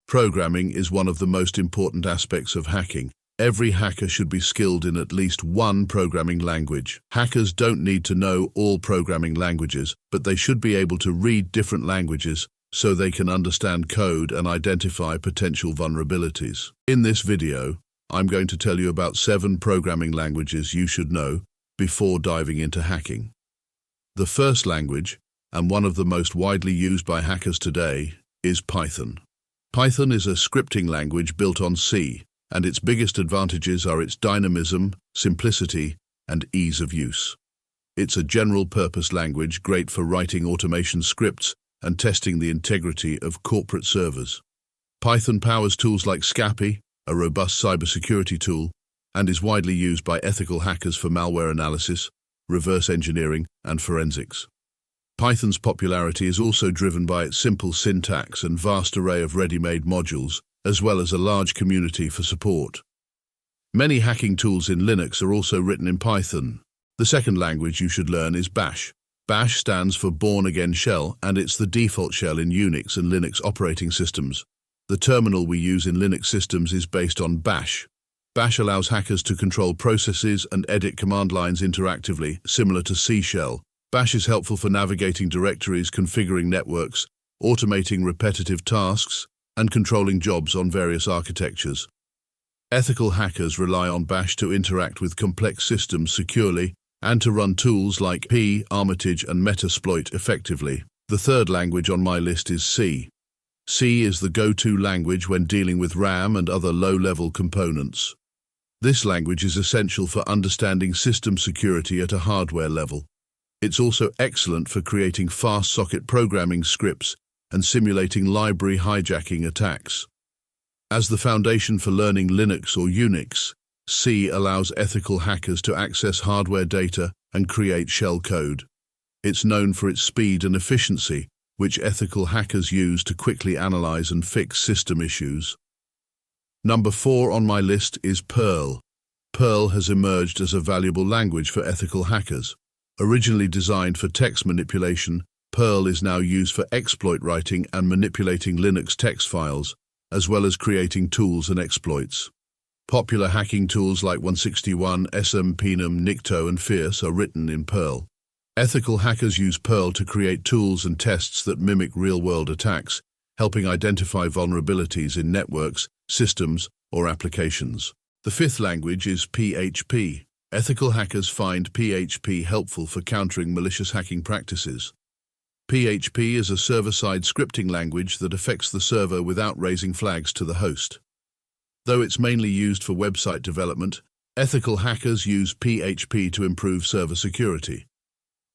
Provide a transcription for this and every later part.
Programming is one of the most important aspects of hacking. Every hacker should be skilled in at least one programming language. Hackers don't need to know all programming languages, but they should be able to read different languages so they can understand code and identify potential vulnerabilities. In this video, I'm going to tell you about 7 programming languages you should know before diving into hacking. The first language, and one of the most widely used by hackers today, is Python. Python is a scripting language built on C, and its biggest advantages are its dynamism, simplicity, and ease of use. It's a general-purpose language great for writing automation scripts and testing the integrity of corporate servers. Python powers tools like Scapy, a robust cybersecurity tool, and is widely used by ethical hackers for malware analysis, reverse engineering, and forensics. Python's popularity is also driven by its simple syntax and vast array of ready-made modules, as well as a large community for support. Many hacking tools in Linux are also written in Python. The second language you should learn is Bash. Bash stands for Born Again Shell, and it's the default shell in Unix and Linux operating systems. The terminal we use in Linux systems is based on Bash. Bash allows hackers to control processes and edit command lines interactively, similar to C shell. Bash is helpful for navigating directories, configuring networks, automating repetitive tasks, and controlling jobs on various architectures. Ethical hackers rely on Bash to interact with complex systems securely and to run tools like P, Armitage, and Metasploit effectively. The third language on my list is C. C is the go-to language when dealing with RAM and other low-level components. This language is essential for understanding system security at a hardware level. It's also excellent for creating fast socket programming scripts and simulating library hijacking attacks. As the foundation for learning Linux or Unix, C allows ethical hackers to access hardware data and create shell code. It's known for its speed and efficiency, which ethical hackers use to quickly analyze and fix system issues. Number 4 on my list is Perl. Perl has emerged as a valuable language for ethical hackers. Originally designed for text manipulation, Perl is now used for exploit writing and manipulating Linux text files, as well as creating tools and exploits. Popular hacking tools like 161, SM, Penum, Nikto, and Fierce are written in Perl. Ethical hackers use Perl to create tools and tests that mimic real-world attacks, helping identify vulnerabilities in networks, systems, or applications. The fifth language is PHP. Ethical hackers find PHP helpful for countering malicious hacking practices. PHP is a server-side scripting language that affects the server without raising flags to the host. Though it's mainly used for website development, ethical hackers use PHP to improve server security.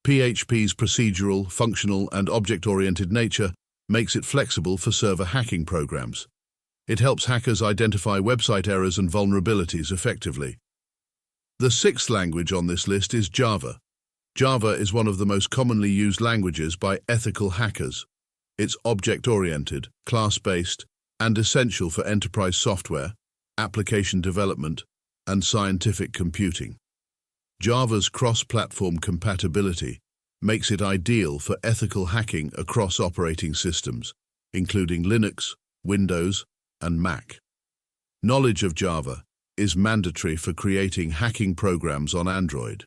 PHP's procedural, functional, and object-oriented nature makes it flexible for server hacking programs. It helps hackers identify website errors and vulnerabilities effectively. The sixth language on this list is Java. Java is one of the most commonly used languages by ethical hackers. It's object-oriented, class-based, and essential for enterprise software, application development, and scientific computing. Java's cross-platform compatibility makes it ideal for ethical hacking across operating systems, including Linux, Windows, and Mac. Knowledge of Java is mandatory for creating hacking programs on Android,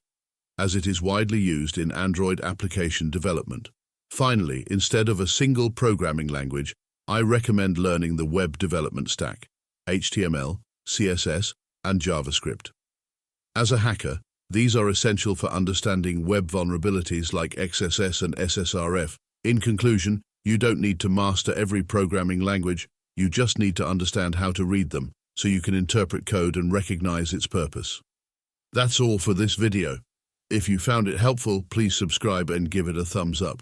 as it is widely used in Android application development. Finally, instead of a single programming language, I recommend learning the web development stack, HTML, CSS, and JavaScript. As a hacker, these are essential for understanding web vulnerabilities like XSS and SSRF. In conclusion, you don't need to master every programming language, you just need to understand how to read them, so you can interpret code and recognize its purpose. That's all for this video. If you found it helpful, please subscribe and give it a thumbs up.